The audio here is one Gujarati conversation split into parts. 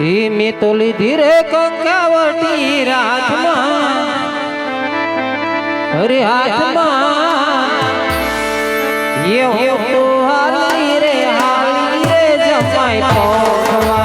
એ મેં તો લીધી રે કંકાવટી હાથમાં, અરે હાથમાં એવું તો હાલી રે જમાઈ પોખવા.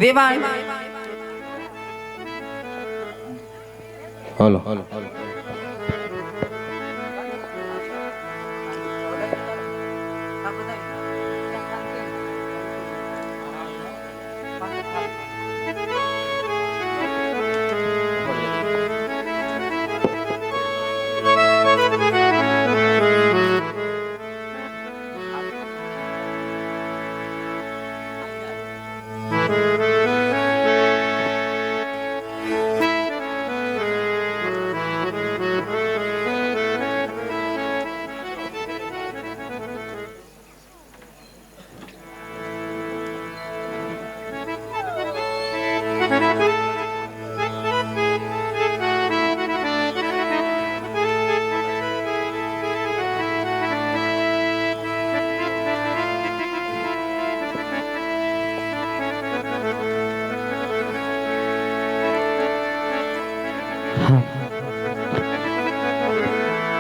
વિમાન હલો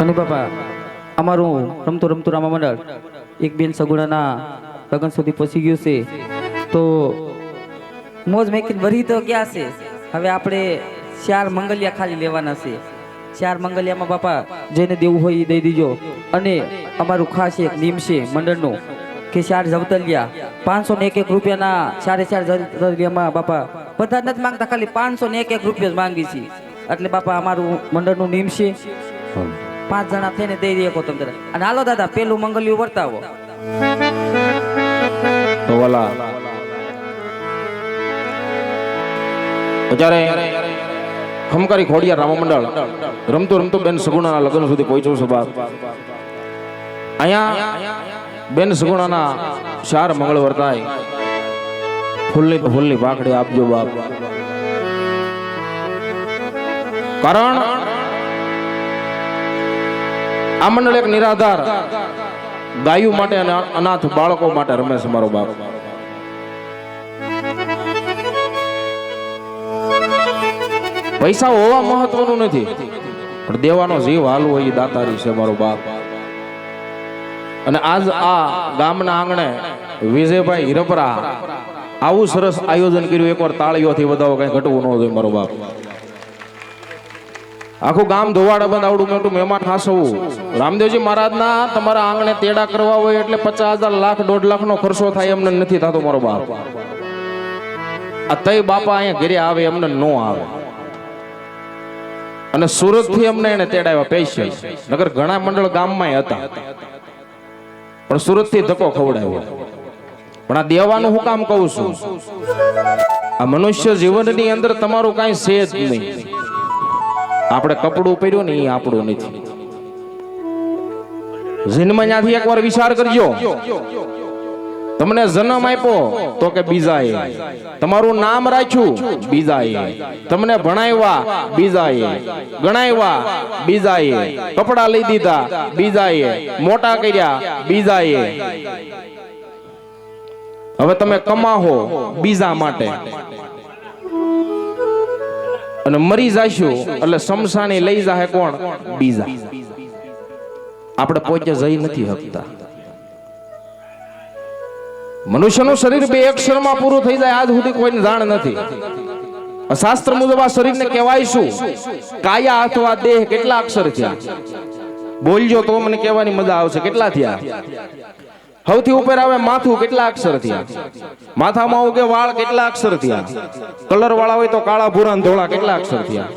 અને બાપા અમારું રમતું રમતું રામા મંડળ એક બેન સગુણાના લગ્ન સુધી પહોંચી ગયું છે તો મોજ મેકીને ભરી તો ક્યાં છે હવે આપણે 4 મંગલિયા ખાલી લેવાના છે 4 મંગલિયામાં બાપા જેને દેવું હોય એ દઈ દીજો અને અમારું ખાસ એક નિયમ છે મંડળનું કે 4 જવતલિયા 501 રૂપિયાના 4 જવતલિયામાં બાપા બધા નથી માંગતા ખાલી 501 રૂપિયા જ માંગી છે એટલે બાપા અમારું મંડળનું નિયમ છે 5 જણા થઈને દઈ દઈએ કો તમે અને હાલો દાદા પેલું મંગલિયું વર્તાવો તો વાલા અત્યારે ખમકારી ખોડિયા રામા મંડળ રમતું રમતું બેન સગુણાના લગ્ન સુધી પહોંચ્યું છે બાપ અહીંયા બેન સગુણાના 4 મંગળ વર્તાય ફૂલની પાકડી આપજો બાપ કારણ આ મંડળ એક નિરાધાર ગાયું માટે અને અનાથ બાળકો માટે રમે છે મારો બાપ પૈસા હોવા મહત્વનું નથી પણ દેવાનો જીવ હાલવો એ દાતારી છે મારો બાપ અને આજ આ ગામના આંગણે વિજયભાઈ હિરપરા આવું સરસ આયોજન કર્યું એકવાર તાળીઓથી વધાવો કઈ ઘટવું ન જોઈએ મારો બાપ આખું ગામ ધોવાડા બંધ આવડું મોટું મહેમાન ખાસવું રામદેવજી મહારાજના તમારા આંગણે તેડા કરવા હોય એટલે 50,000 લાખ 1.5 લાખ નો ખર્ચો થાય એમને નથી થતો મારો બાપ આ તઈ બાપા અહીંયા ઘરે આવે એમને નો આવે અને સુરત થી અમને એને તેડાવ્યા પૈસા નગર ઘણા મંડળ ગામમાં હતા પણ સુરત થી ધક્કો ખવડાવ્યો પણ આ દેવાનું હું કામ કહું છું આ મનુષ્ય જીવનની અંદર તમારું કાંઈ છે જ નહીં આપણે કપડું પહેર્યું ને એ આપણું નથી જન્મ ત્યાંથી એકવાર વિચાર કરજો તમને જન્મ આપ્યો તો કે બીજાએ તમારું નામ રાખ્યું બીજાએ તમને ભણાવ્યા બીજાએ ગણાવ્યા બીજાએ કપડા લઈ દીધા બીજાએ મોટા કર્યા બીજાએ હવે તમે કમાહો બીજા માટે અને મરી જાશું એટલે શમશાની લઈ જાહે કોણ બીજા આપણે પોતે જઈ નથી શકતા મનુષ્યનું શરીર 2 અક્ષરમાં પૂરું થઈ જાય આજ સુધી કોઈને જાણ નથી શાસ્ત્ર મુજબ આ શરીરને કહેવાય શું કાયા અથવા દેહ કેટલા અક્ષર થયા બોલજો તો મને કહેવાની મજા આવશે કેટલા થયા સૌથી ઉપર આવે માથું કેટલા અક્ષર થયા માથામાં ઉગે વાળ કેટલા અક્ષર થયા કલર વાળા હોય તો કાળા ભૂરા ધોળા કેટલા અક્ષર થયા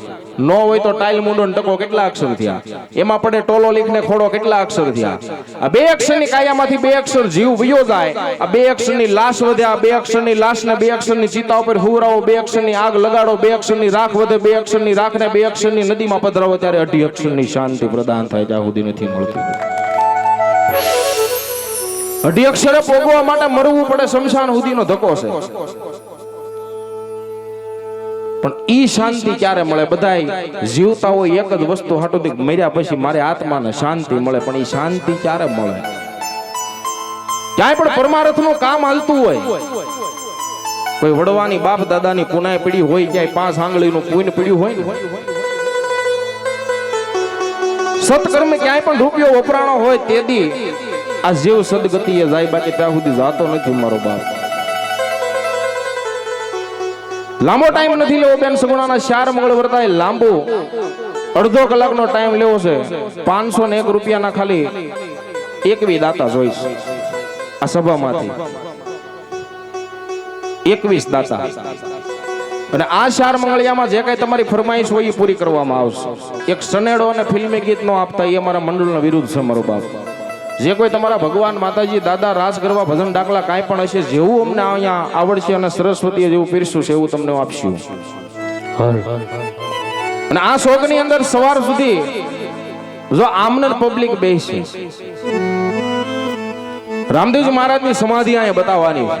નો હોય તો ટાઈલ મુંડો ટકો કેટલા અક્ષર થયા એમાં પડે ટોલો લીખને ખોડો કેટલા અક્ષર થયા આ 2 અક્ષરની કાયામાંથી 2 અક્ષર જીવ વયો જાય આ 2 અક્ષરની લાશ વધે આ 2 અક્ષરની લાશને 2 અક્ષરની ચિતા ઉપર હુવરાવો 2 અક્ષરની આગ લગાડો 2 અક્ષરની રાખ વધે 2 અક્ષરની રાખને 2 અક્ષરની નદીમાં પધરાવો ત્યારે 2 અક્ષરની શાંતિ પ્રદાન થાય ત્યાં સુધી નથી મળતી 2 અક્ષરે પોગવા માટે મરવું પડે શમશાન સુધીનો ધક્કો છે પણ ઈ શાંતિ ક્યારે મળે બધાય જીવતા હોય એક જ વસ્તુ હાટુથી મર્યા પછી મારે આત્માને શાંતિ મળે પણ ઈ શાંતિ ક્યારે મળે ક્યાંય પણ પરમાર્થનું કામ હાલતું હોય કોઈ વડવાની બાપ દાદાની પુનાય પડી હોય ક્યાંય 5 આંગળીનું પુણ્ય પડ્યું હોય ને સત્કર્મ ક્યાંય પણ રૂપિયો વપરાણો હોય તેદી આ જીવ સદગતિએ જાય બાકી ત્યાં સુધી જાતો નથી મારો બાપ લાંબો ટાઈમ નથી લેવો બેન સગુણાના 4 મંગળ વર્તાય લાંબો અડધો કલાકનો ટાઈમ લેવો છે 501 રૂપિયાના ખાલી 21 દાતા જોઈશ આ સભામાંથી 21 દાતા અને આ 4 મંગળિયામાં જે કઈ તમારી ફરમાઈશ હોય એ પૂરી કરવામાં આવશે. એક સનેડો અને ફિલ્મી ગીત નો આપતા એ અમારા મંડળના વિરુદ્ધ છે મારો બાપ. જે કોઈ તમારા ભગવાન માતાજી દાદા રાસ ગરબા ભજન ડાકલા કાંઈ પણ હશે, જેવું અમને અહીંયા આવડશે અને સરસ્વતીએ જેવું પીરસ્યું છે એવું તમને આપશું. અને આ શોકની અંદર સવાર સુધી જો આમનર પબ્લિક બેસે, રામદેવજી મહારાજની સમાધિ અહીંયા બતાવવાની છે.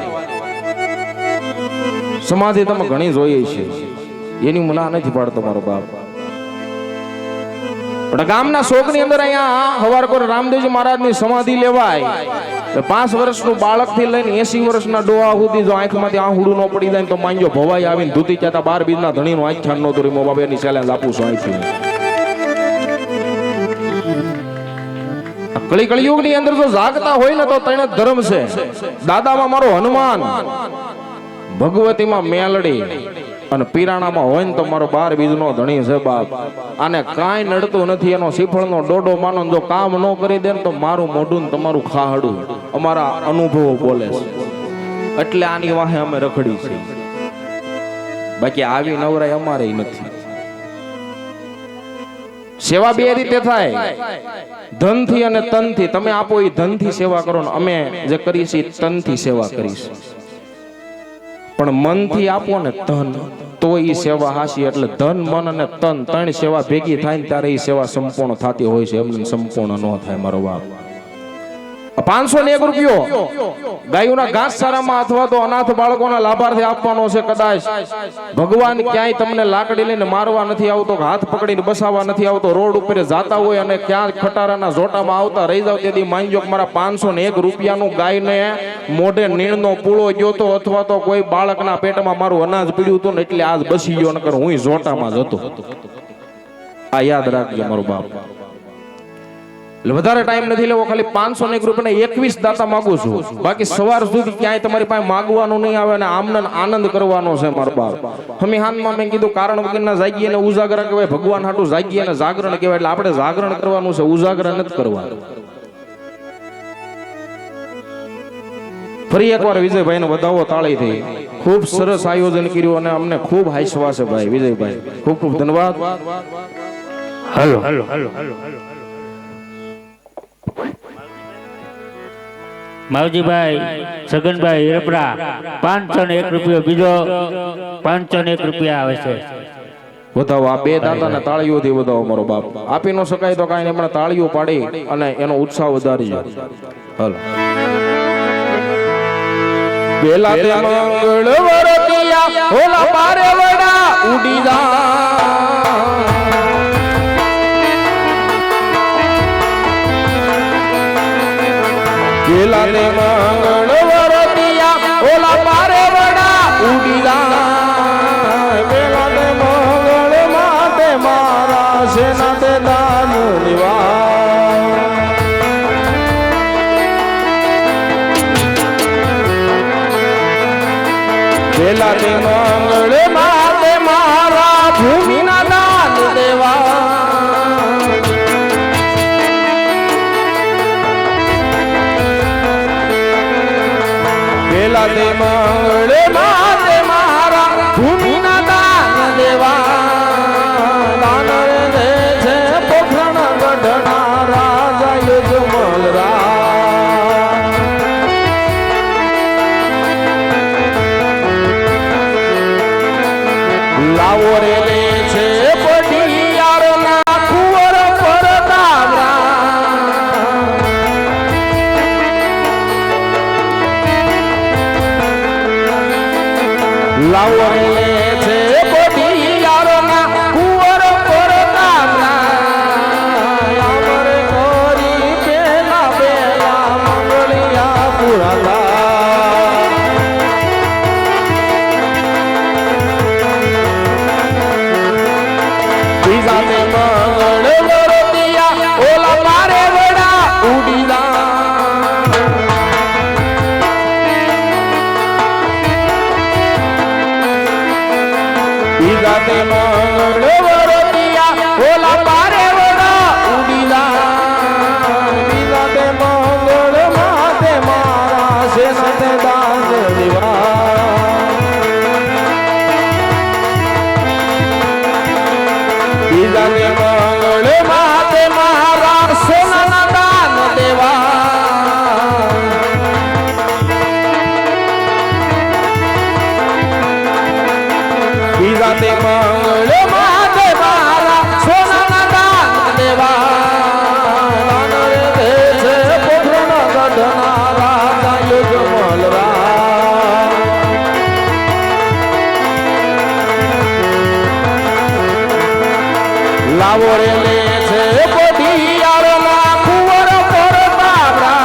સમાધિ તમે ઘણી જોઈએ છે, એની મુલા નથી પાડતો મારો બાપ. પણ ગામના શોકની અંદર અહીંયા હવારકોર રામદેવજી મહારાજની સમાધિ લેવાય. 5 વર્ષનું બાળક થી લઈને 80 વર્ષના ડોહા સુધી જો આંખમાંથી આહુડું ન પડી જાય તો માંજો ભવાઈ આવીને ધૂતી ચાતા 12 બીજના ધણીનું આંખ છાણ નહોતું રીમો બાબા એની ચેલેન્જ આપું છું અહીંથી. કળિયુગની અંદર જો જાગતા હોય ને તો તને ધર્મ છે. દાદામાં મારો હનુમાન, ભગવતીમાં મેલડી અને પીરાણામાં હોય ને તો મારો 12 બીજનો ધણી છે બાપ. આને કાંઈ નડતું નથી, એનો શ્રીફળનો ડોડો માનો. જો કામ ન કરી દે ને તો મારું મોઢું ને તમારું ખાહડું અમારા અનુભવો બોલે છે. એટલે આની વાહે અમે રખડી છે, બાકી આવી નવરાઈ અમારે નથી. સેવા બે રીતે થાય, ધનથી અને તનથી. તમે આપો એ ધનથી સેવા કરો ને અમે જે કરીશ એ તનથી સેવા કરીશ. પણ મનથી આપો ને ધન તો એ સેવા હાસી. એટલે ધન, મન અને તન 3 સેવા ભેગી થાય ને ત્યારે એ સેવા સંપૂર્ણ થતી હોય છે. એમને સંપૂર્ણ ન થાય મારો બાપ. 501 રૂપિયો ગાયોના ઘાસચારામાં અથવા તો અનાથ બાળકોના લાભાર્થે આપવાનો છે. કદાચ ભગવાન ક્યાંય તમને લાકડી લઈને મારવા નથી આવતો, હાથ પકડીને બસાવવા નથી આવતો, રોડ ઉપર જાતા હોય અને ક્યાં ખટારાના જોટામાં આવતા રહી જાવ તેથી માનજો કે મારા 501 રૂપિયાનું ગાયને મોઢે નીણનો પૂળો ગયો તો અથવા તો કોઈ બાળકના પેટમાં મારું અનાજ પીડ્યું હતું ને એટલે આજ બસી ગયો, નકર હું જોટામાં જ હતો. આ યાદ રાખજો મારો બાપ. એટલે વધારે ટાઈમ નથી લેવો, ખાલી 501 રૂપિયાના 21 દાતા માંગુ છું. બાકી સવાર સુધી ક્યાંય તમારી પાસે માંગવાનું નહીં આવે અને આમને આનંદ કરવાનો છે મારો બાપ. અમે હાનમાં મેં કીધું કારણ વગરના જાગીએ ને ઉજાગરા કહેવાય, ભગવાન હાટું જાગીએ અને જાગરણ કહેવાય. એટલે આપણે જાગરણ કરવાનું છે, ઉજાગરા નથી કરવાનું. ફરી એકવાર વિજયભાઈને વધાવો તાળીથી. ખૂબ સરસ આયોજન કર્યું અને અમને ખૂબ હાસ્યવા છે ભાઈ વિજયભાઈ. ખૂબ ખૂબ ધન્યવાદ. હાલો હાલો હાલો માવજીભાઈ સગનભાઈ હિરપરા 501 રૂપિયો, બીજો 501 રૂપિયા આવે છે. વધાવો આ 2 દાતાને તાળીઓથી વધાવો મારો બાપ. આપી ન શકાય તો કાંઈ નહીં, તાળીઓ પાડી અને એનો ઉત્સાહ વધારીજો. હાલો. બેલા તે મંગળ વરતિયા ઓલા પારે વડા ઉડી જા. બેલા તે મંગળ વરતિયા ઓલા પારે વડા ઉડી જા. બેલા તે મંગળ માતે મારા સેના તે દાન નિવા. બેલા તે મંગળ માતે મારા ભૂમિના દાન દેવા. બેલા તે મંગળ માતે મારા ભૂમિના દાન દેવા. દાન દે છે પોખરણ ગઢના રાજા યજમલ રા. લાવો રે લે છે પટિયારના કુંવર પર દાવરા. લાવો રે લે છે પટિયારના કુંવર પર દાવરા. અમર કરી પેલા પેલા મંગળિયા પુરાતા. મંગળ વરતિયા ઓલા પારે વડા ઉડી જા. બીજા તે મંગળ વરતિયા ઓલા પારે વડા ઉડી જા. બીજા તે મંગળ માતે મારા સેના તે દાન દેવા. રાતે મંગળ માતે મારા સોનાના દાન દેવા દાન રે દે છે પોખરણના ગઢના રાજા યુગમલ રા લાવો રે લે છે પઢિયારના કુંવર પર બાબરા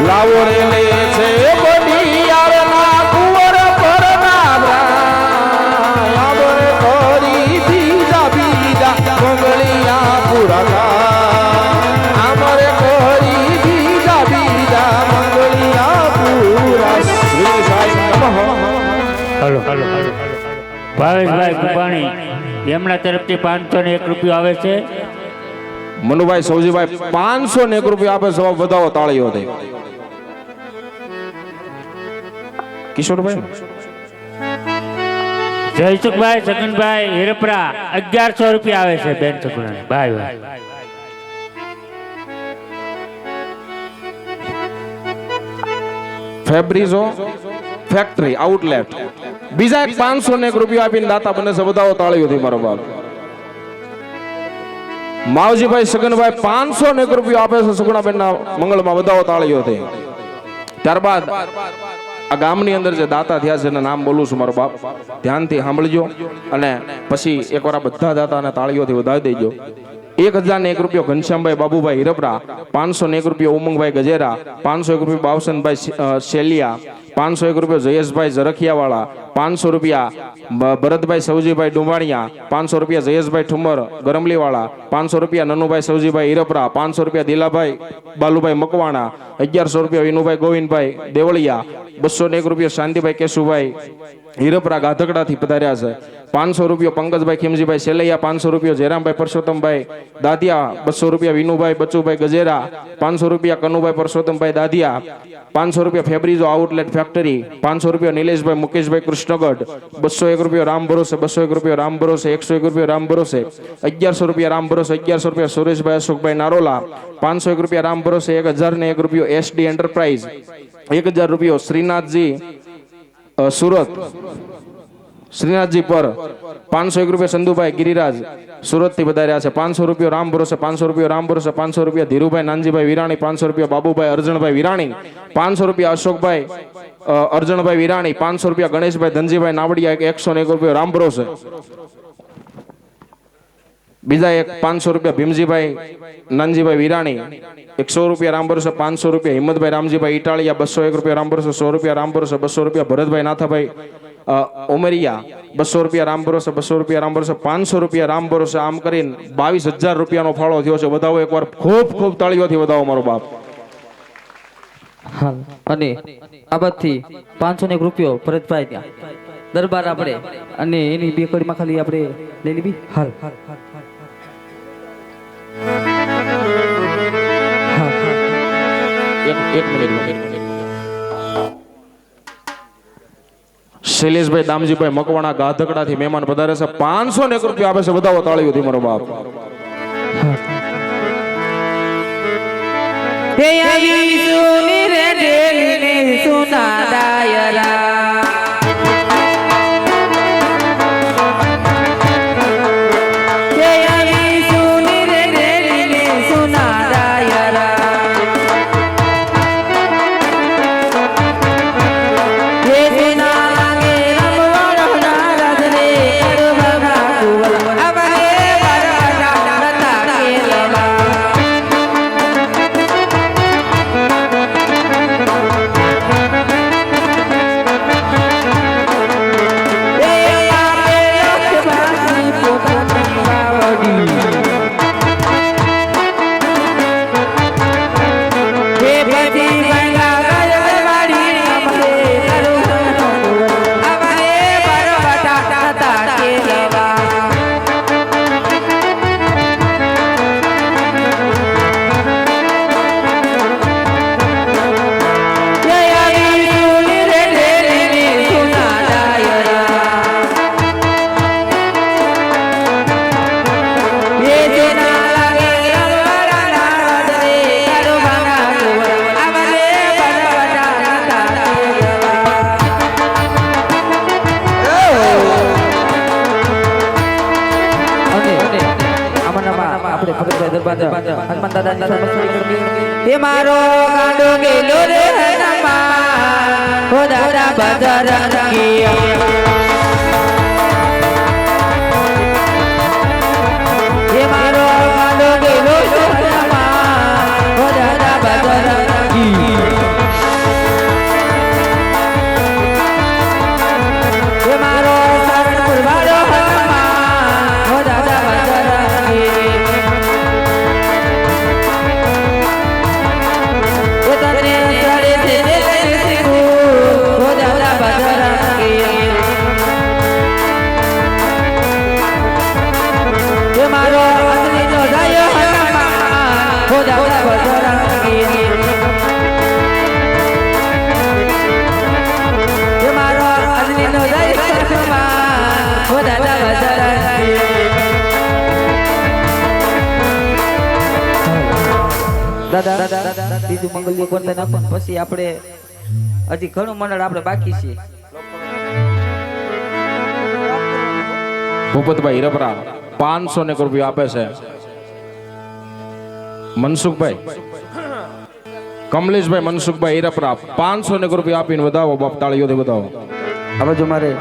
લાવો રે લે છે પઢિયારના કુંવર પર બાબરા આબરે કરી બીજા બીજા મંગળિયા પુરા આમરે કરી બીજા બીજા મંગળિયા પુરા શ્રી સાઈ નમઃ હલો હલો ભાવેશભાઈ કુંભાણી એમના તરફથી 501 રૂપિયો આવે છે. મનુભાઈ સૌજીભાઈ 501 રૂપિયા આપે સવા વધાવો તાળીઓ દે. કિશોરભાઈ જયસુખભાઈ સગનભાઈ હિરપરા 1100 રૂપિયા આવે છે બેન સગુણા ભાઈ ભાઈ. ફેબ્રિઝો ફેક્ટરી આઉટલેટ બીજા એક 501 રૂપિયા આપીને દાતા બને છે વધાવો તાળીઓ થી મારો બાપ. માવજીભાઈ સગનભાઈ 501 રૂપિયા આપે છે સુગુણાબેન ના મંગળમાં વધાવો તાળીઓ થી. ત્યારબાદ આ ગામની અંદર જે દાતા થયા છે એના નામ બોલું છું મારો બાપ, ધ્યાનથી સાંભળજો અને પછી એકવાર આ બધા દાતાને તાળીઓથી વધાવી દેજો. 1001 રૂપિયો ઘનશ્યામભાઈ બાબુભાઈ હિરપરા, 501 રૂપિયો ઉમંગભાઈ ગજેરા, 501 રૂપિયો બાવસનભાઈ શેલિયા, 501 રૂપિયો જયેશભાઈ ઝરખિયાવાળા, 500 રૂપિયા ભરતભાઈ સૌજીભાઈ ડુંબાણિયા, 500 રૂપિયા જયેશભાઈ ઠુમર ગરમલીવાળા, 500 રૂપિયા નનુભાઈ સૌજીભાઈ હિરપરા, 500 રૂપિયા દિલાભાઈ બાલુભાઈ મકવાણા, 1100 રૂપિયા વિનુભાઈ ગોવિંદભાઈ દેવળિયા, 201 રૂપિયા શાંતિભાઈ કેશુભાઈ હિરપરા ગાધકડાથી પધાર્યા છે, 500 રૂપિયા પંકજભાઈ ખીમજીભાઈ સેલૈયા, 500 રૂપિયા જયરામભાઈ પરસોત્તમભાઈ દાદિયા, 200 રૂપિયા વિનુભાઈ બચુભાઈ ગજેરા, 500 રૂપિયા કનુભાઈ પરસોત્તમભાઈ દાદિયા, 500 રૂપિયા ફેબ્રિઝો આઉટલેટ ફેક્ટરી, 500 રૂપિયા નિલેશભાઈ મુકેશભાઈ કૃષ્ણગઢ, 201 રૂપિયા રામ ભરોસે, 201 રૂપિયા રામ ભરોસે, 101 રૂપિયા રામ ભરોસે, 1100 રૂપિયા રામ ભરોસે, 1100 રૂપિયા સુરેશભાઈ અશોકભાઈ નારોલા, 501 રૂપિયા રામ ભરોસે, 1001 રૂપિયો એસડી એન્ટરપ્રાઇઝ, 1000 રૂપિયો શ્રીનાથજી સુરત શ્રીનાથજી પર, 501 રૂપિયા સંધુભાઈ ગિરિરાજ સુરત થી વધાર્યા છે, 500 રૂપિયા રામ ભરોસે, 500 રૂપિયા રામ ભરોસે, 500 રૂપિયા ધીરુભાઈ નાનજીભાઈ વિરાણી, 500 રૂપિયા બાબુભાઈ અર્જણભાઈ વિરાણી, 500 રૂપિયા અશોકભાઈ અર્જણભાઈ વિરાણી, 500 રૂપિયા ગણેશભાઈ ધનજીભાઈ નાવડિયા, 101 રૂપિયા રામ ભરોસે. બીજા એક 500 રૂપિયા ભીમજીભાઈ નાનજીભાઈ વિરાણી, 100 રૂપિયા રામ ભરોસે, 500 રૂપિયા હિંમતભાઈ રામજીભાઈ ઇટાળિયા, 201 રૂપિયા રામ ભરોસે, 100 રૂપિયા રામ ભરોસે, 200 રૂપિયા ભરતભાઈ નાથાભાઈ ઉમરિયા, 200 રૂપિયા રામ ભરોસે, 200 રૂપિયા રામ ભરોસે, 500 રૂપિયા રામ ભરોસે. આમ કરીને 22,000 રૂપિયાનો ફાળો થયો છે. વધાવો એકવાર ખૂબ ખૂબ તાળીઓથી વધાવો મારો બાપ. હાલ અને આ બાદથી 501 રૂપિયો ભરતભાઈ ત્યાં દરબાર આપણે અને એની બે કડીમાં ખાલી આપણે લઈ લીધી. હાલ એક મિનિટ શૈલેષભાઈ દામજીભાઈ મકવાણા ગાધકડાથી મહેમાન પધારે છે, 501 રૂપિયા આપે છે. વધાવો તાળીઓથી મારો બાપ. તે આવી સુની રે ડેલીને સુના ડાયરા દાદાની ફરમાઈશ પૂરી કરવી. એ મારો ગાંડો ગેલો રે હનુમાન ઓ દાદા બજરંગી એ મારો ગાંડો ગેલો રે હનુમાન ઓ દાદા બજરંગી એ મારો શરણ પુરવાડો હનુમાન ઓ દાદા બજરંગી દાદા બીજું મંગલ્ય વર્તન આપો ને પછી આપણે હજી ઘણું મંડળ આપણે બાકી છે. ભૂપતભાઈ હીરપરા 500 ને રૂપિયા આપે છે. મનસુખભાઈ કમલેશભાઈ મનસુખભાઈ હીરપરા 500 ને રૂપિયા આપીને વધાવો બાપ તાળીઓથી વધાવો. હવે જો મારે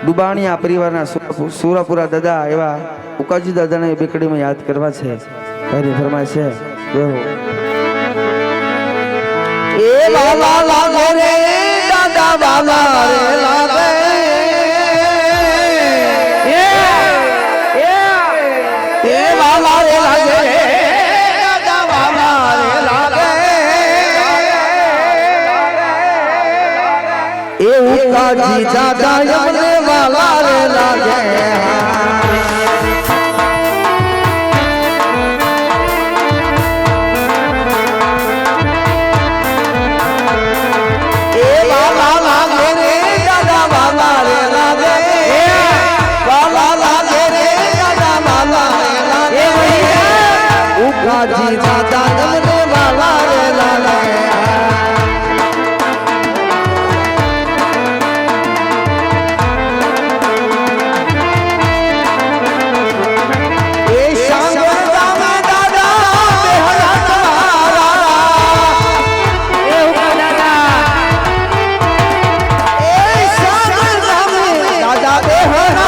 દુબાણીયા પરિવારના સુરાપુરા દાદા એવા ઉકાજી દાદાને બેકડીમાં યાદ કરવા છે. તારી ફરમાય છે એ બાબા લાગે રે દાદા બાબા રે લાગે એ બાબા રે લાગે રે દાદા બાબા રે લાગે એ ઉકાજી દાદા યમને વાલા રે લાગે जी दादा नमने वाला रे लाला ए शंकर दादा दादा बेहरा तुम्हारा ए दादा ए शंकर दादा बेहरा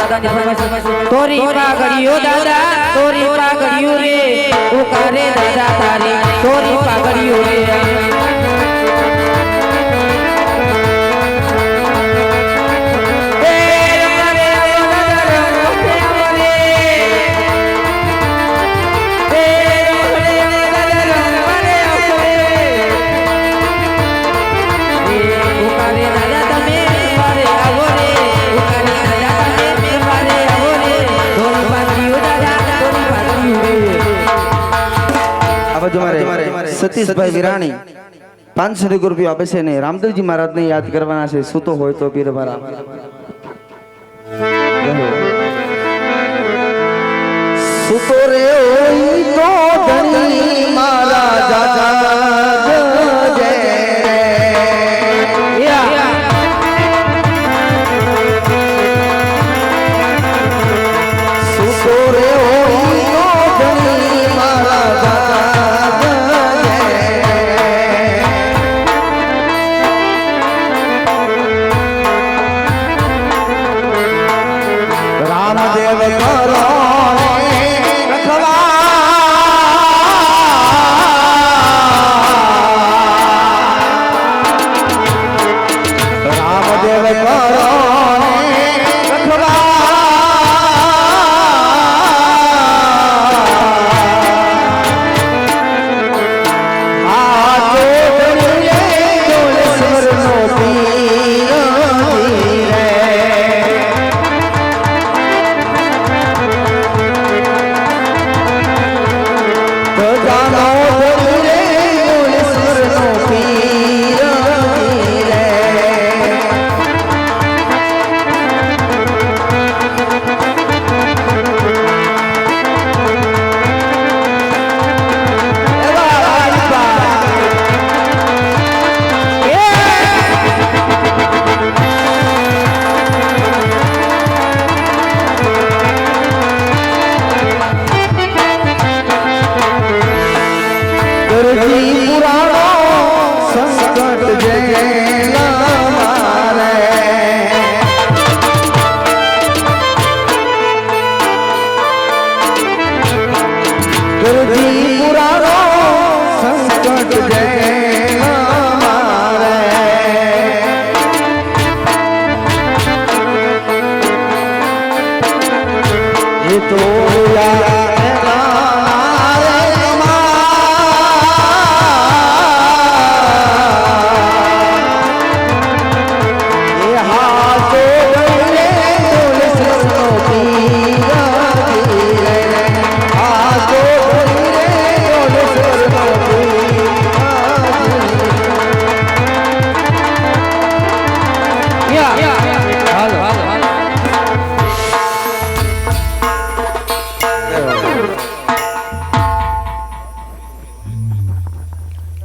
तोरी पागड़ियो दादा तोरी पागड़ियो रे उकारे दादा तारी तोरी पागड़ियो रे સતીશભાઈ વિરાણી 500 રૂપિયા આપે છે ને રામદેવજી મહારાજને યાદ કરવાના છે. સૂતો હોય તો પીર ભરા સુતો રે ઓય તો ધણી મારા દાદા જય સુતો રે ઓય તો ધણી મારા દાદા રામદેવ કરો તોડ્યા એના રે કમા. એ હાથો ગયે તુલસીનો પીર રે. હાથો ગયે તુલસીનો પીર. હાલો હાલો હાલો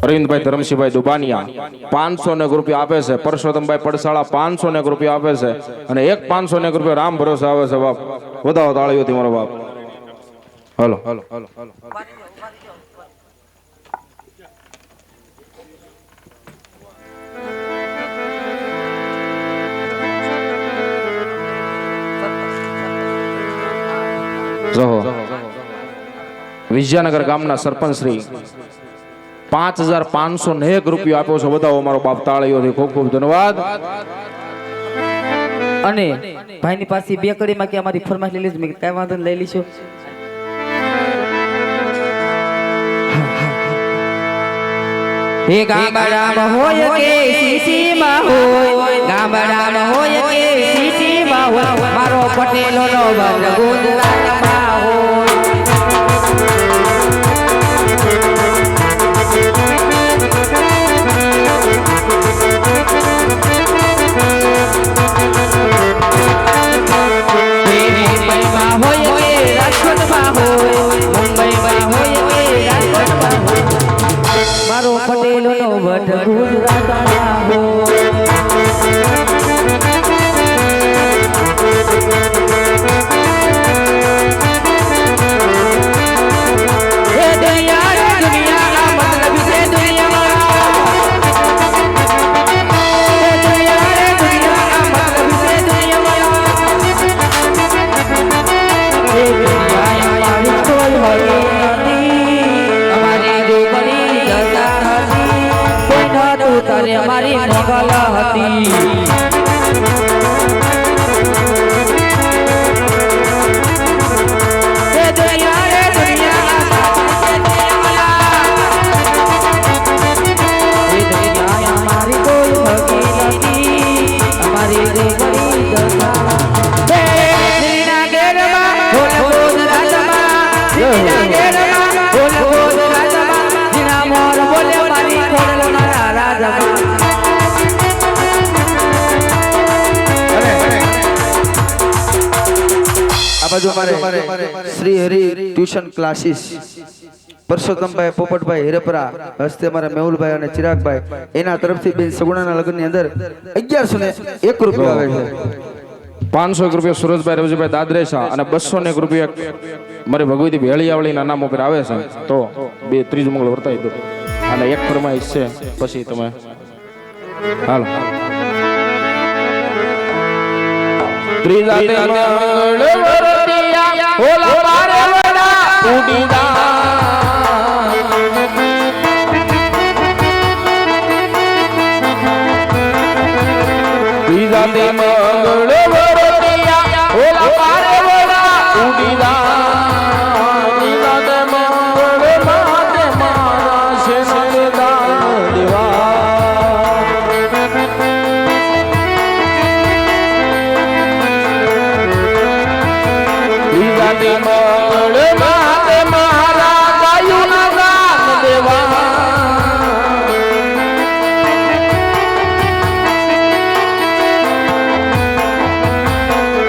અરવિંદભાઈ ધરમસિંહભાઈ દુબાનિયા 500 રૂપિયા આપે છે. પરસોત્તમભાઈ પડસાળા 500 રૂપિયા આપે છે. અને એક 500 રૂપિયા રામ ભરોસે આવે છે. બાપ વધાવો તાળીઓથી મારો બાપ. હાલો વિજયનગર ગામના સરપંચ શ્રી 5501 રૂપિયા આપ્યો છે. વધાવો મારો બાપ તાળીઓથી. ખૂબ ખૂબ ધન્યવાદ. અને ભાઈની પાસે બે કડીમાં કે અમારી ફરમાઈશ લઈ લીધી. મેં કઈ વાંધો નહીં, લઈ લીધો. હે ગામડામાં હોય કે સીસીમાં હોય, ગામડામાં હોય કે સીસીમાં હોય, મારો પટેલોનો વડ ગુજરાતમાં હોય. મુંબઈમાં હોય કે રાજકોટમાં હોય, મુંબઈમાં હોય કે રાજકોટમાં હોય, મારો પટેલોનો વટ ગુજરાતમાં હોય. એ દુનિયા રે દુનિયા, આ મતલબ છે દુનિયામાં. એ દુનિયા રે દુનિયા, આ મતલબ છે દુનિયામાં. એ દુનિયા અમારી કોઈ હોય નથી, અમારી દુબળી જતા હતી, કોઈ નતું તારે અમારી મોગલ હતી. એ દુનિયા રે દુનિયા, એ દુનિયા અમારી કોઈ હોતી નથી, અમારી દુબળી જતા. દિલના ઘેરમાં બોલ બોલ રાજમાં, દિલના ઘેરમાં બોલ બોલ રાજમાં, જીના મોર બોલે મારી ખોડલ મારા રાજમાં. આ બાજુ અમારે શ્રી હરિ ટ્યુશન ક્લાસીસ પરસોત્તમભાઈ પોપટભાઈ હિરપરા હસ્તે અમારા મેહુલભાઈ અને ચિરાગભાઈ એના તરફથી બેન સગુણાના લગ્નની અંદર 1101 રૂપિયા આવે છે. 500 રૂપિયા સુરજભાઈ રવજીભાઈ દાદરેસા અને 201 રૂપિયા મારી ભગવતી ભેળિયાવળીના નામ ઉપર આવે છે. તો બે ત્રીજું મંગળ વર્તાઈ દો. અને એક ફરમાઈશ છે પછી તમે હાલો. ત્રીજા મંગળ વર્તિયા ઓલા મારે વડા ઉડી જા. ત્રીજા મંગળ વર્તિયા ઓલા મારે વડા ઉડી જા. ત્રીજા મંગળ માતે મારા શેષદાન દેવા. ત્રીજા મંગળ માતે મારા ગાયુના ગાન દેવા.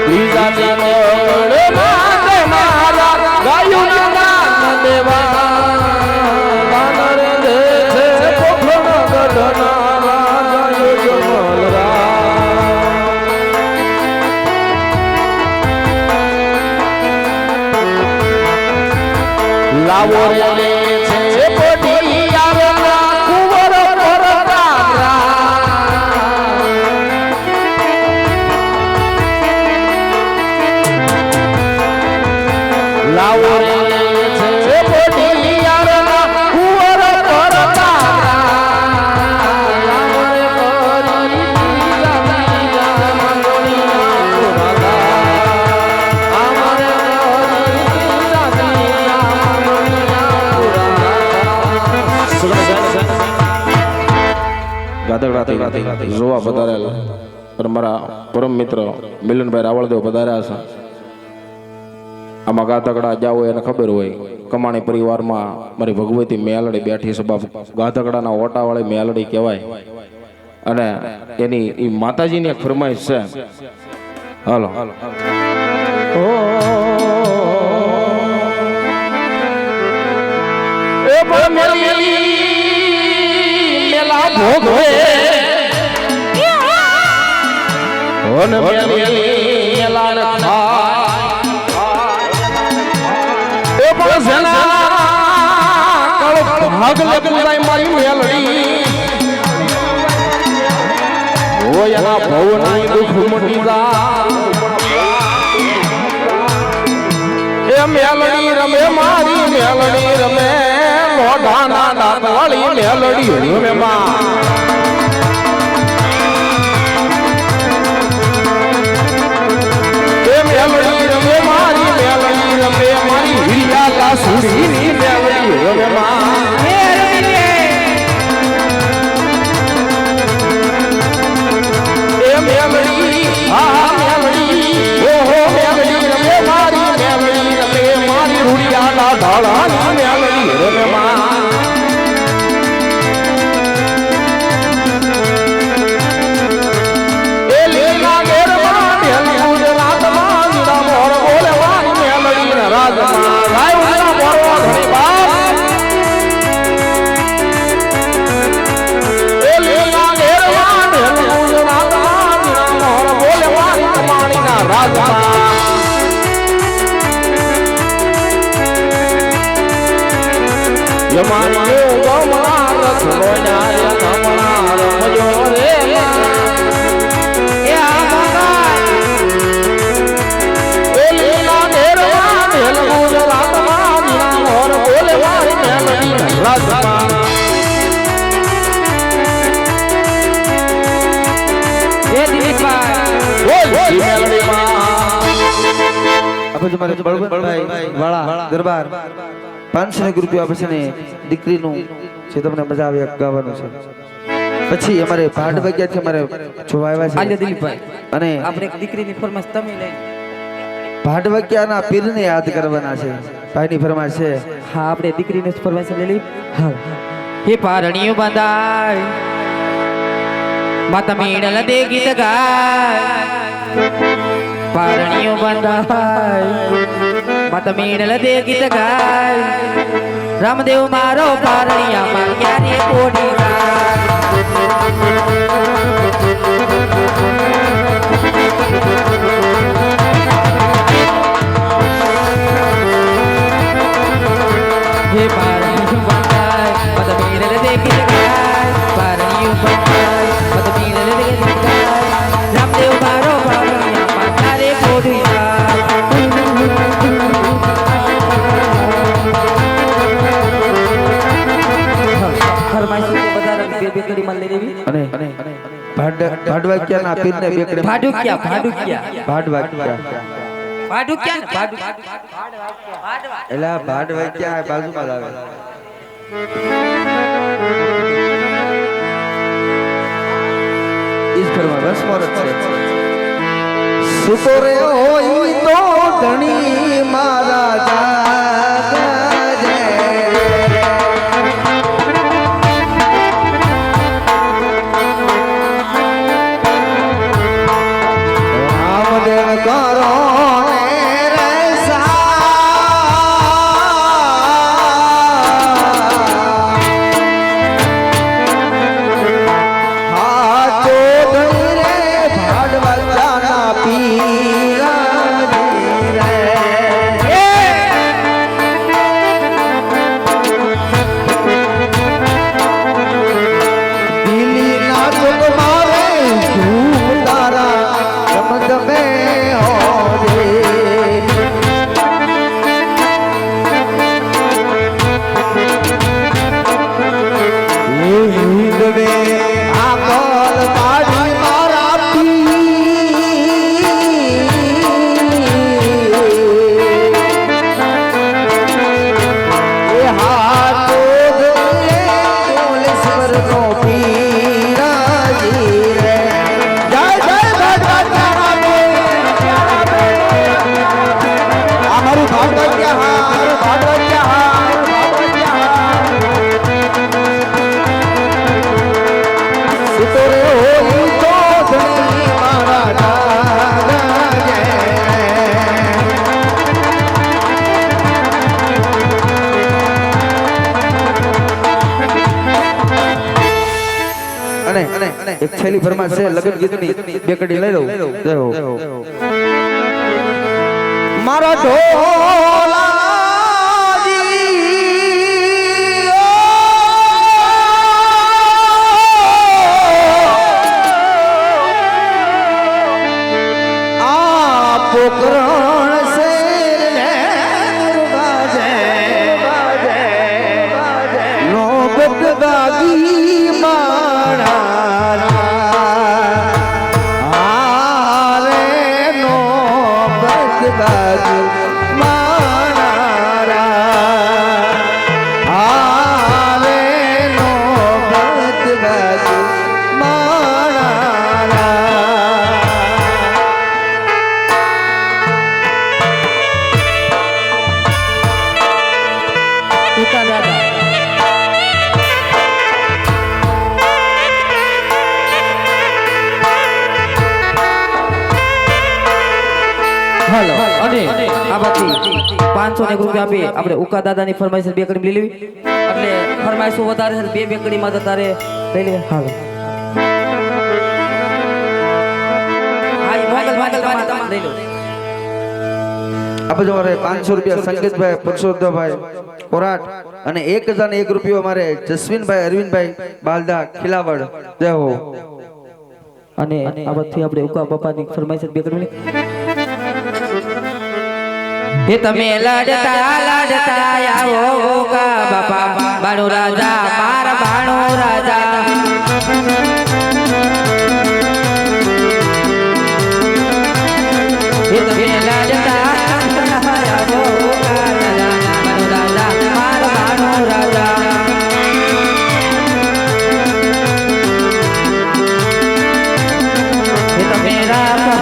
ત્રીજા મંગળ માતે મારા ગાયુના ગાન દેવા. વાનર દેશે પોખરણ ગઢના રાજા જમલરા. લાવો રે છે પોટી આવેલા કુંવર પરતારા. લાવો રે છે પોટી આવેલા કુંવર પરતારા. લાવો રે કરી દીયા મંગોળીના પુરાદા. અમારે કરી પધારેલા અને મારા પરમ મિત્ર મિલનભાઈ રાવળદેવ પધાર્યા છે. આમાં ગાધકડા જાઓ એને ખબર હોય, કમાણી પરિવારમાં મારી ભગવતી મેલડી બેઠી છે. બાપ ગાધકડાના ઓટાવાળી મેલડી કહેવાય અને એની એ માતાજીની એક ફરમાઈશ છે. હાલો એ મેલા ભોગવે ઓન મેલા એ પણ સેના કળ ભાગ લગલાય મારી મેલડી ઓય ના ભવના દુખ મટી જા એ મેલડી રમે મારી મેલડી રમે મોઢાના દાંતવાળી મેલડી રમે માં એ મેલડી રમે મારી મેલડી રમે મારી હીરા લાસુડીની મેલડી રમે માં એ મેલડી આ મેલડી ઓહો મેલડી રમે મારી મેલડી રમે મારી રૂડિયાના ઢાળાની મેલડી રમે માં એ લીલા ઘેરમાં મેલડી ગુજરાતમાં જીડા મોર બોલે મારી મેલડી ના રાજમાં ગાય ઉના મોરવા ધણી બાપ એ લીલા ઘેરમાં મેલડી ગુજરાતમાં જીડા મોર બોલે મારી કમાણી ના રાજમાં યમાની ગમણા રખનો ન્યાય કમણા રમજો રે એ આ એ લીલા ઘેરમાં મેલ ગુજરાતમાં જીના મોર બોલે મારી મેલડી રાજમાં એ દિલીપભાઈ બોલ મેલડી માં આપણે તમારે બળવંતભાઈ વાળા દરબાર 500 રૂપિયા આપે છે ને દીકરીનું છે, તમને મજા આવે ગાવાનું છે. પછી અમારે ભાડ વાગ્યા છે, અમારે જોવા આવ્યા આલ્યો છે દિલીપભાઈ અને આપણે એક દીકરીની ફરમાઈશ તમે લઈ ભાડ વાગ્યાના પીરને યાદ કરવાના છે. ભાઈની ફરમાઈશ છે. હા આપણે દીકરીની ફરમાઈશ લઈ લઈ. હા હે પારણીઓ બંધાય માતા મેળલ દે ગીત ગાય પારણીઓ બંધાય માતા મેળલ દે ગીત ગાય રામદેવ મારો પારણિયામાં ક્યારે કોડી હે પારણીઓ બંધાય માતા મેળલ દે ગીત ગાય પારણીઓ બંધાય માતા મેળલ દે ગીત ગાય રામદેવ મારો પારણિયામાં ક્યારે કોડી અને ભાડ વાગ્યાના પીરને બેકડે ભાડુક્યા ભાડ વાગ્યા એલા ભાડ વાગ્યા બાજુમાં જ આવે. ઈસ ફરમાન બસ મોરત છે. સુતો રે હોય તો ધણી મારા જાગજે રામદેવ કરો રે છેલ્લી ફરમાશ છે લગ્ન ગીતની બે કડી લઈ લઉં જય હો મારો પોકરણ શેર ને બાજે નોબત બાગી મારા આરે નોબત બાગી મારા આરે નોબત બાગી મારા ઉકા દાદા હાલો અને આ બાકી 500 રૂપિયા આપી આપણે ઉકા દાદાની ફરમાઈશ બે કડી લઈ લેવી એટલે ફરમાઈશો વધારે છે બે કડીમાં તો તારે લઈ લે હાલો હાઈ મોગલ તમારે લઈ લો આપણે અમારે 500 રૂપિયા સંકેતભાઈ પુરુષોત્તમભાઈ કોરાટ અને 1001 રૂપિયો અમારે જસવીનભાઈ અરવિંદભાઈ બાલદા ખિલાવડ જય હો અને આ બધથી આપણે ઉકા બાપાની ફરમાઈશ બે કડી હે તમે લાડતા આવો ઉકા બાપા બાણો રાજા મારા બાણો રાજા હે તમે લાડતા આવો ઉકા બાણો રાજા મારા બાણો રાજા હે તમે રાજા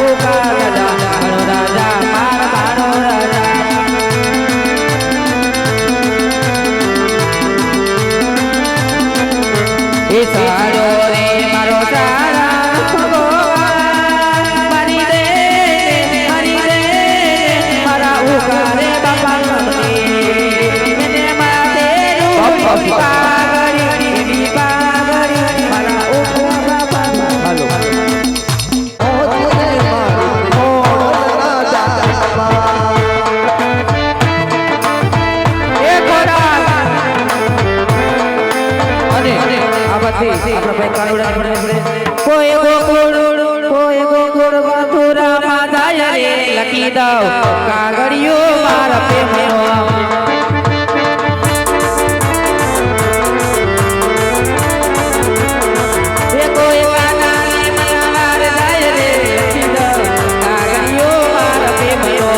ઉકા રાજા બાણો રાજા મારા બાણો રાજા એ સારો રે મારો સારા ભગવાન મારી રે મારા ઉકા રે બાપા મને માતે રૂપી પાગડી મારા ઉકા બાપા હાલો કોઈ ગોકુળ મથુરા માં જાય રે લખી દઉં કાગળિયો મારા પ્રેમનો કોઈ વાના મારા જાય રે લખી દઉં કાગળિયો મારા પ્રેમનો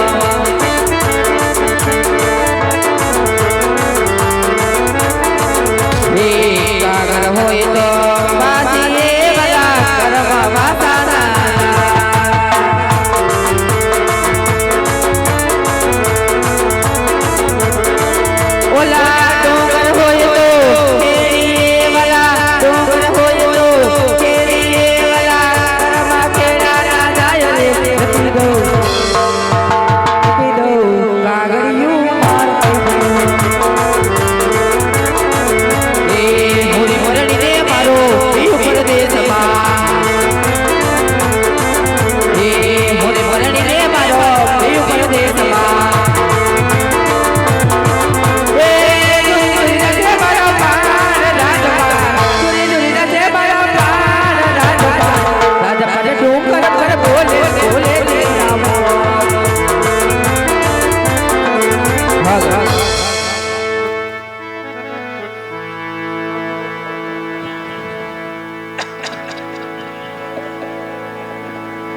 કાગળ હોય તો બાજી એ બધા કરવા વાતાના ઓલા ડોંગર હોય તો કેરી એ વાલા ડોંગર હોય તો કેરી એ વાલા કરવા કેરા ના જાય રે લખી દઉં કાગળિયું મારા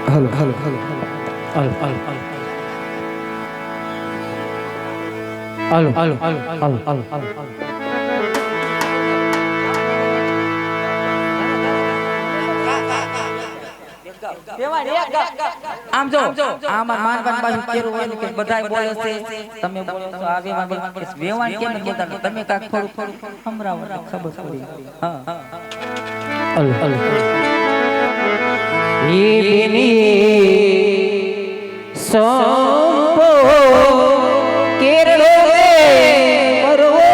હાલો હાલો આમ જો આમાં માનવાન બાજુ કેરું હોય કે બધાય બોલે છે તમે બોલો છો આ વેવાણ કેમ બોલતા તમે કાક થોડું હમરાવો ખબર પડી હા એ બેની સંપો કેરળો રે મરવો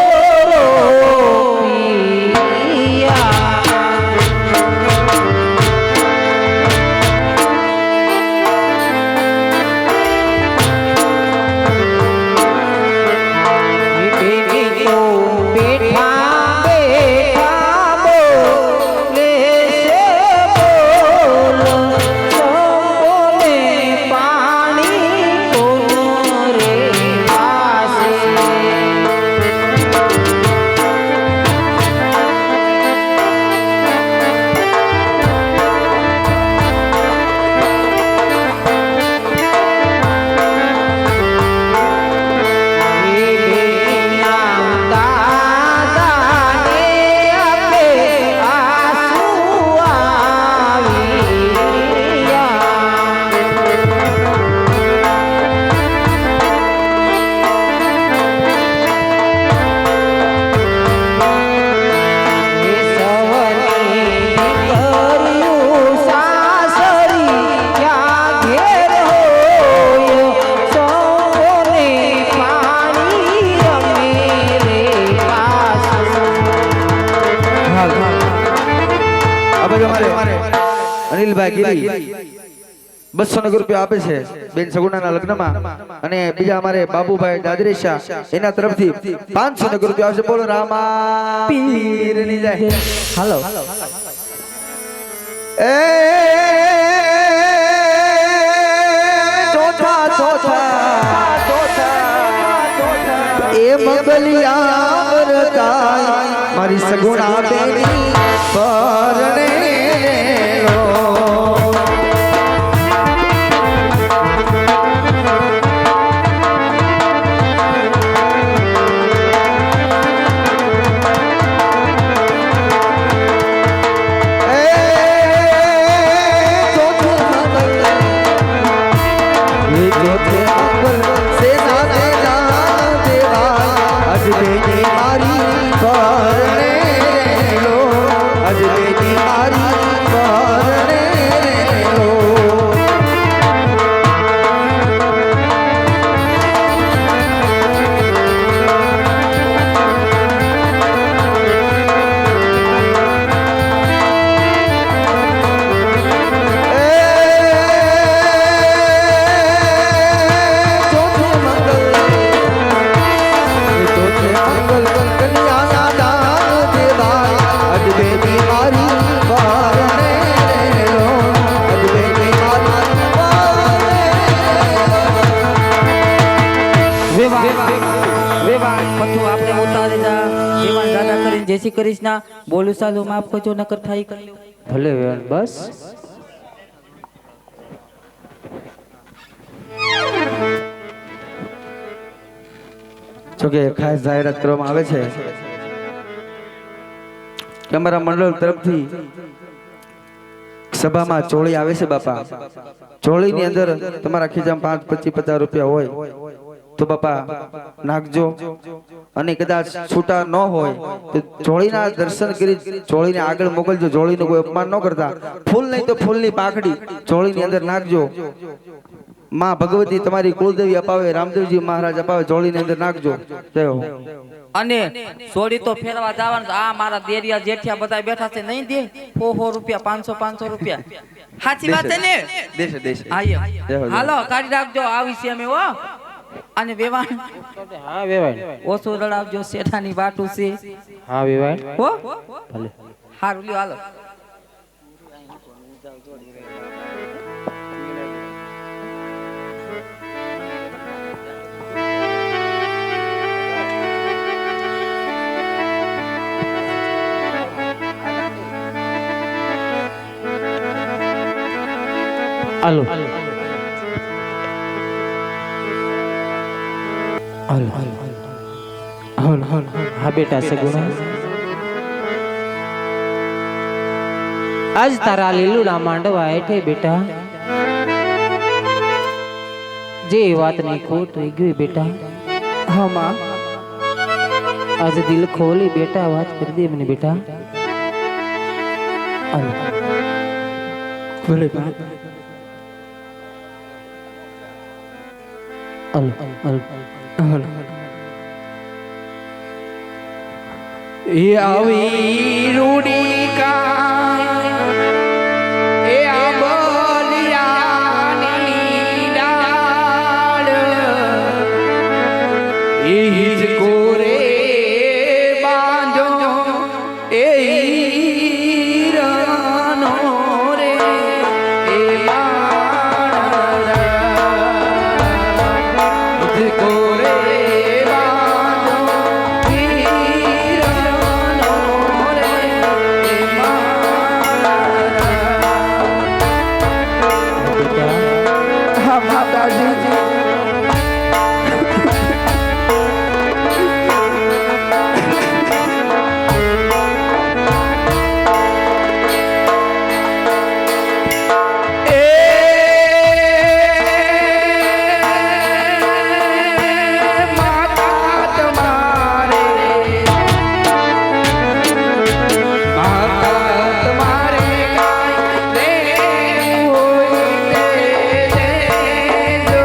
પિયા અનિલભાઈ ગીરી 200 રૂપિયા આપે છે બેન સગુણાના લગ્નમાં અને બીજા અમારે બાબુભાઈ દાદરેશા એના તરફથી 500 રૂપિયા આવશે. બોલો રામા પીરની જય. હાલો એ ચોથા એ મંગલિયા વરતાય મારી સગુણા બેની પરણે રો. જય શ્રી કૃષ્ણ બોલું સાલું માફ કરજો નકર થાય કરી લો. ભલે બસ જોકે ખાસ જાહેરાત કરવામાં આવે છે કે અમારા મંડળ તરફથી સભામાં ચોળી આવે છે બાપા. ચોળીની અંદર તમારા ખીચામાં 5, 25, 50 રૂપિયા હોય તો બાપા નાખજો અને કદાચ છૂટા ન હોય તો જોળીના દર્શન કરી જોળીને આગળ મોકલજો. જોળીનું કોઈ અપમાન ન કરતા. ફૂલ નહીં તો ફૂલની પાખડી જોળીની અંદર નાખજો. માં ભગવતી તમારી કુળદેવી અપાવે, રામદેવજી મહારાજ અપાવે, જોળીની અંદર નાખજો. જય હો. અને સોડી તો ફેરવા જવાનું. આ મારા દેરિયા જેઠિયા બધા બેઠા છે નહીં દે 400 રૂપિયા 500 રૂપિયા. સાચી વાત છે ને? દેશે દેશે. હાલો કાઢી રાખજો આવી છે અમે હો. અને વેવાણ હા વેવાય ઓછું રડાવજો શેઠાની વાટું છે. હા વેવાય હો ભલે હારું લ્યો હાલો. હાલો હાલો હા બેટા સગુણા આજ તારા લીલુડા માંડવા હેઠે બેટા જે વાતની ખોટ થઈ ગઈ બેટા. હા માં આજ દિલ ખોલી બેટા વાત કરી દે મને બેટા. હાલો ભલે હાલો હાલો હાલો એ આવી રૂડી કાય એ આંબલિયાની ડાળ એ હિજકો રે બાંધો એ હીરાનો રે એ હિજકો રે જો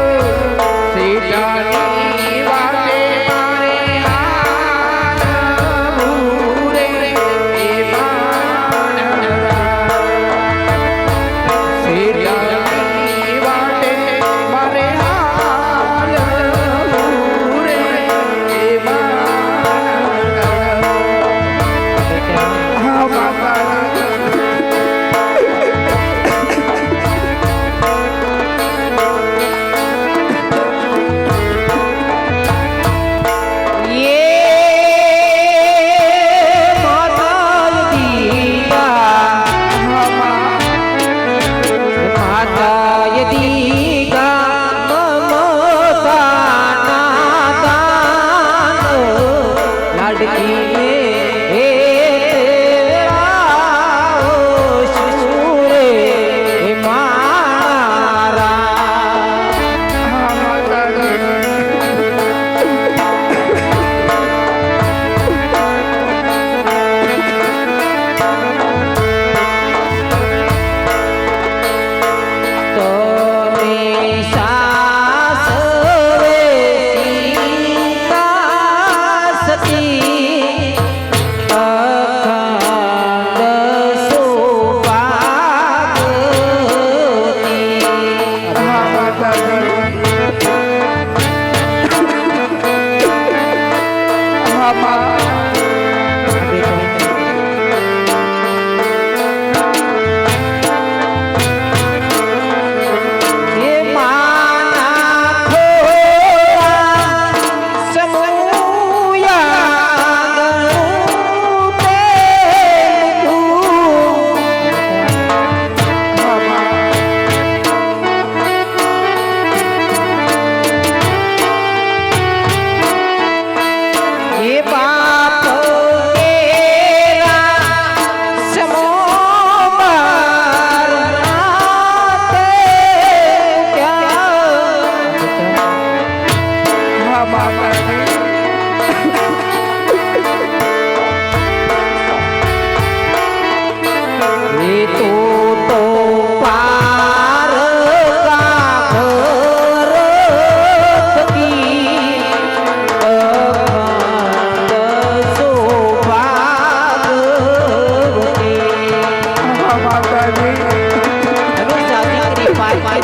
મારી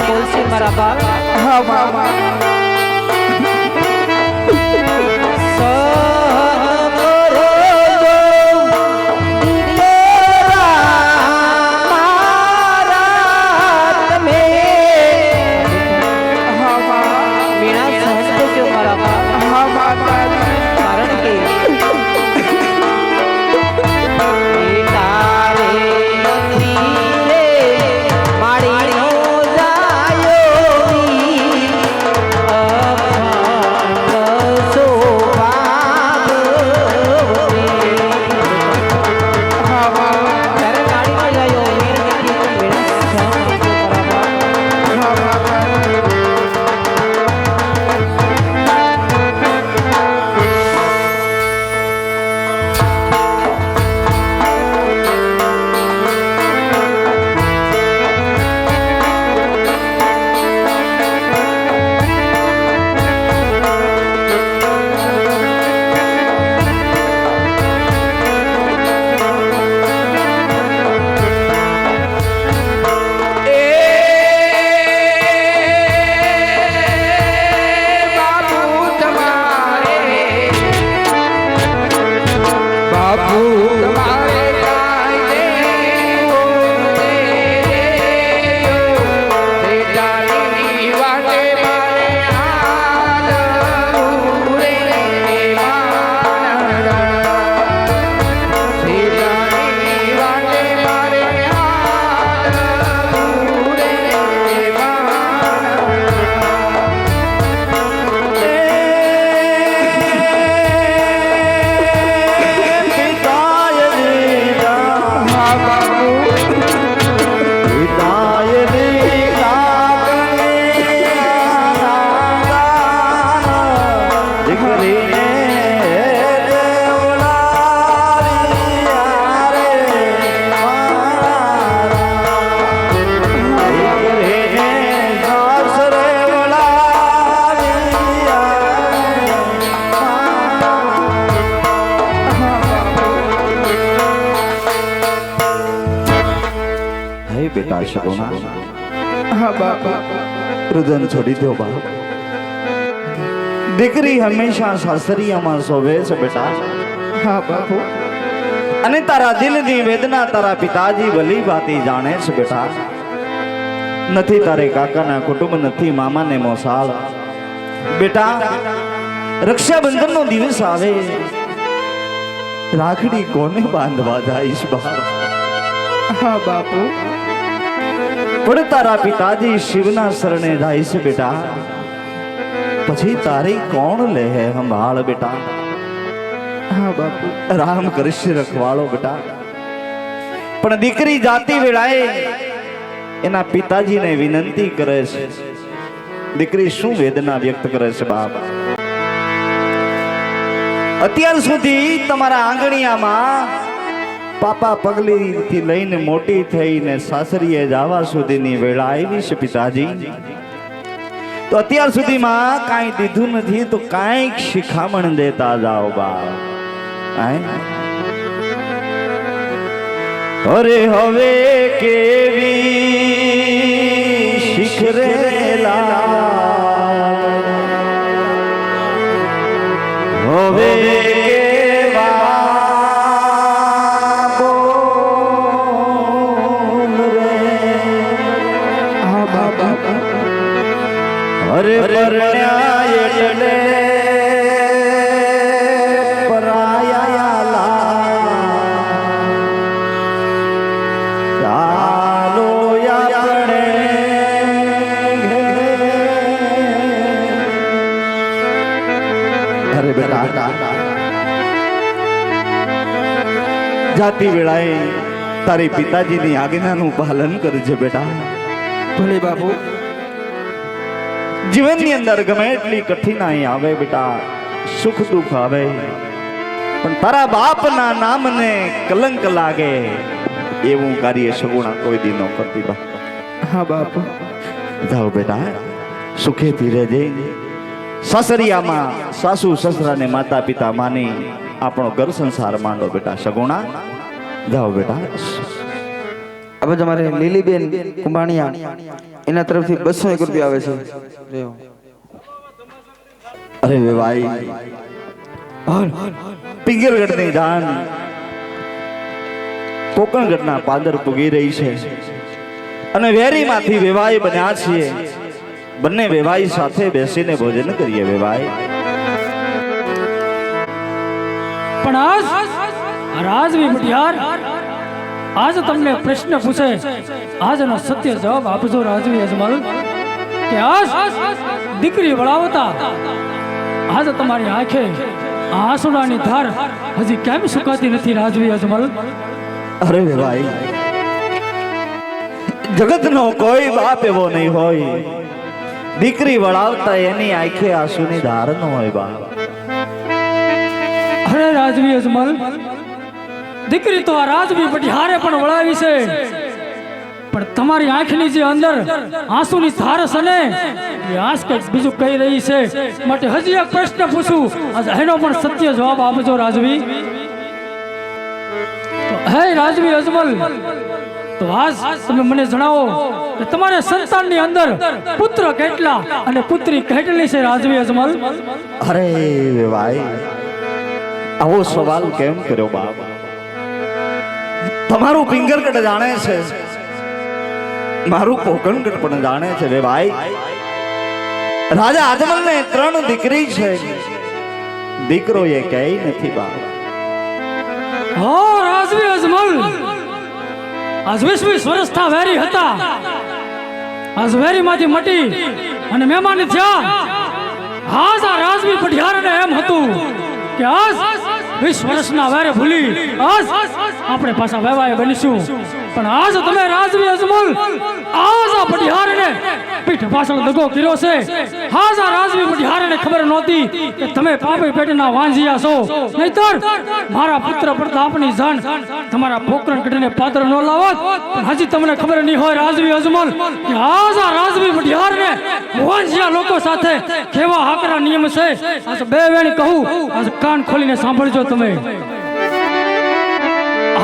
ડોશી મારા બાળ બેટા શગુના, હા બાપા, રુદન છોડી દો બાપ. દીકરી હંમેશા સાસરિયામાં શોભે છે બેટા. હા બાપુ. અને તારા દિલની વેદના તારા પિતાજી ભલી ભાતી જાણે છે બેટા. નથી તારે કાકાના કુટુંબ, નથી મામાને મોસાળ. બેટા, રક્ષાબંધનનો દિવસ આવે, રાખડી કોને બાંધવા જઈશ બહાર? હા બાપુ. પણ તારા પિતાજી શિવના શરણે જાય છે બેટા. પછી તારી કોણ લે સંભાળ બેટા? હા બાપુ. રામ કૃષ્ણ રખવાળો બેટા. પણ દીકરી જાતી વેળાએ એના પિતાજીને વિનંતી કરે છે. દીકરી શું વેદના વ્યક્ત કરે છે બાપ? અત્યાર સુધી તમારા આંગણિયામાં પાપા પગલીથી લઈને મોટી થઈને સાસરીએ જવા સુધીની વેળા આવી છે પિતાજી. તો અત્યાર સુધીમાં કાંઈ દીધું નથી, તો કાંઈક શિખામણ દેતા જાઓ બાપ. અરે હવે કેવી શીખરેલા, હવે અરે પરણ્યા એટલે બેટા જાતી વેળાએ તારી પિતાજીની આજ્ઞાનું પાલન કરજે બેટા. ભલે બાપુ. જીવનની અંદર ગમે એટલી કઠિનાઈ આવે બેટા, સુખ દુઃખ આવે, પણ તારા બાપના નામને કલંક લાગે એવું કાર્ય સગુણા કોઈ દી ન કરતી બા. હા બાપુ. જાઓ બેટા, સુખેથી રહેજે. સાસરિયામાં સાસુ સસરાને માતા પિતા માની આપણો ઘર સંસાર માંડો બેટા. સગુણા જાઓ બેટા. હવે તમારે લીલીબેન કુંભાણિયા એના તરફથી 201 રૂપિયા આવે છે. રેવો. અરે ભાઈ, પિંગલગઢની જાન કોકણગઢના પાદર પૂગી રહી છે અને વેરીમાંથી વેવાઈ બન્યા છીએ. બંને વેવાઈ સાથે બેસીને ભોજન કરીએ. વેવાઈ પણ આજ રાજવી મટિયાર આજ તમને પ્રશ્ન પૂછે, આજનો સત્ય જવાબ આપજો રાજવી અજમલ. કે આજ દીકરી વળાવતા આજ તમારી આંખે આંસુડાની ધાર હજી કેમ સુકાતી નથી રાજવી અજમલ? અરે વેવાઈ, જગતનો કોઈ બાપ એવો નહીં હોય દીકરી વળાવતા એની આંખે આંસુની ધાર ન હોય બાપ. અરે રાજવી અજમલ, દીકરી તો આ રાજવી પટિહારે પણ વળાવી છે, પણ તમારી આંખની જે અંદર આંસુની ધાર છે ને એ આંસ કંઈક બીજું કહી રહી છે. માટે હજી એક પ્રશ્ન પૂછું, એનો પણ સત્ય જવાબ આપજો રાજવી. હે રાજવી અજમલ, તો આજ તમે મને જણાવો કે તમારે સંતાનની અંદર પુત્ર કેટલા અને પુત્રી કેટલી છે રાજવી અજમલ? અરે ભાઈ, આવો સવાલ કેમ કર્યો બાપ? તમારું પિંગલગઢ જાણે છે, મારું કોકણગઢ પણ જાણે છે. વે ભાઈ, રાજા અજમલને 3 દીકરી છે, દીકરો એ ક્યાંય નથી બાપ. હો રાજવી અજમલ, આજ 20 વર્ષ થા વેરી હતા, આજ વેરીમાંથી મટી અને મહેમાન થયા. આજ આ રાજવી પટિયારને એમ હતું કે આજ 20 વર્ષના વેરે ભૂલી આજ આપણે પાછા વેવાય બનીશું, પણ આજ તમે રાજવી અજમલ આજ આ પટિયારને પીઠ પાછળ દગો કર્યો છે. આજ આ રાજવી પટિયારને ખબર નહોતી કે તમે પાપી પેટના વાંઝિયા છો, નહીતર મારા પુત્ર પ્રતાપની જાણ તમારા પોકરણ કઢીને પાત્ર ન લાવત. પણ હજી તમને ખબર નહીં હોય રાજવી અજમલ કે આજ આ રાજવી પટિયારને વાંઝિયા લોકો સાથે કેવા આકરા નિયમ છે. આજ બે વેણ કહું, આજ કાન ખોલીને સાંભળજો તમે.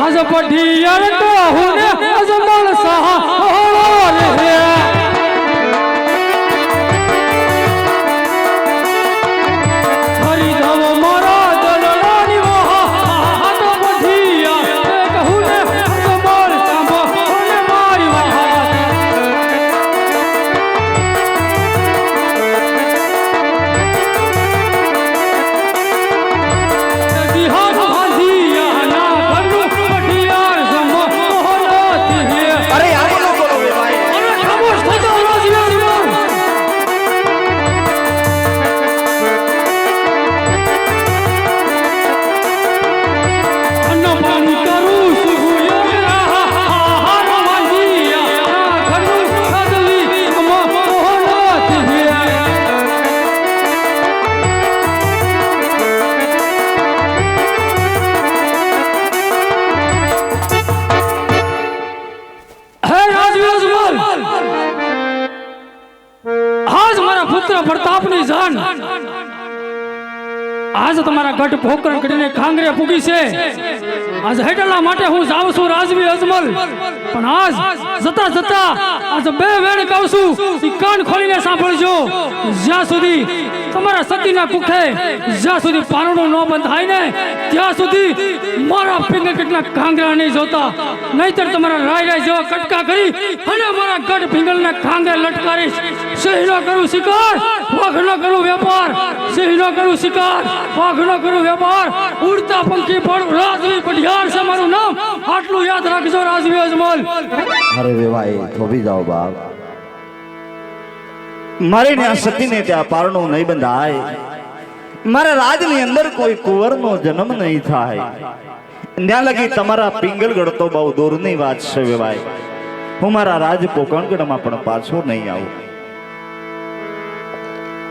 આજ પટિયાર કહું ને અજમલ સહારો રે, પ્રતાપની જાન આજ તમારા ગઢ પોકરણ કરીને ખાંગરે પૂગી છે. આજ હેડલા માટે હું જાઉં છું રાજવી અજમલ, પણ આજ જતા જતા આજ બે વેણ કહું છું, કાન ખોલીને સાંભળજો. જ્યાં સુધી તમારા સતીના કુખે જ્યાં સુધી પારણું ન બંધાય ને ત્યાં સુધી મારા પિંગલગઢના ખાંગરા નહીં જોતા, નહીતર તમારા રાય રાય જેવા કટકા કરી અને મારા ગઢ પિંગલના ખાંગરે લટકારીશ. સિંહ નો કરું શિકાર, વાઘ નો કરું વેપાર, સિંહ નો કરું શિકાર, વાઘ નો કરું વેપાર, ઉડતા પંખી પણ રાજવી પટિયાર છે મારું નામ. આટલું યાદ રાખજો રાજવી અજમલ. અરે વેવાઈ, થોભી જાઓ બાપ. મારી ને આ સતીને ત્યાં પારણું નહીં બંધાય મારા રાજની અંદર કોઈ કુંવરનો જન્મ નહીં થાય ત્યાં લગી તમારા પિંગલગઢ તો બહુ દૂરની વાત છે ભાઈ. હું મારા રાજ પોકણગઢમાં પણ પાછો નહીં આવું.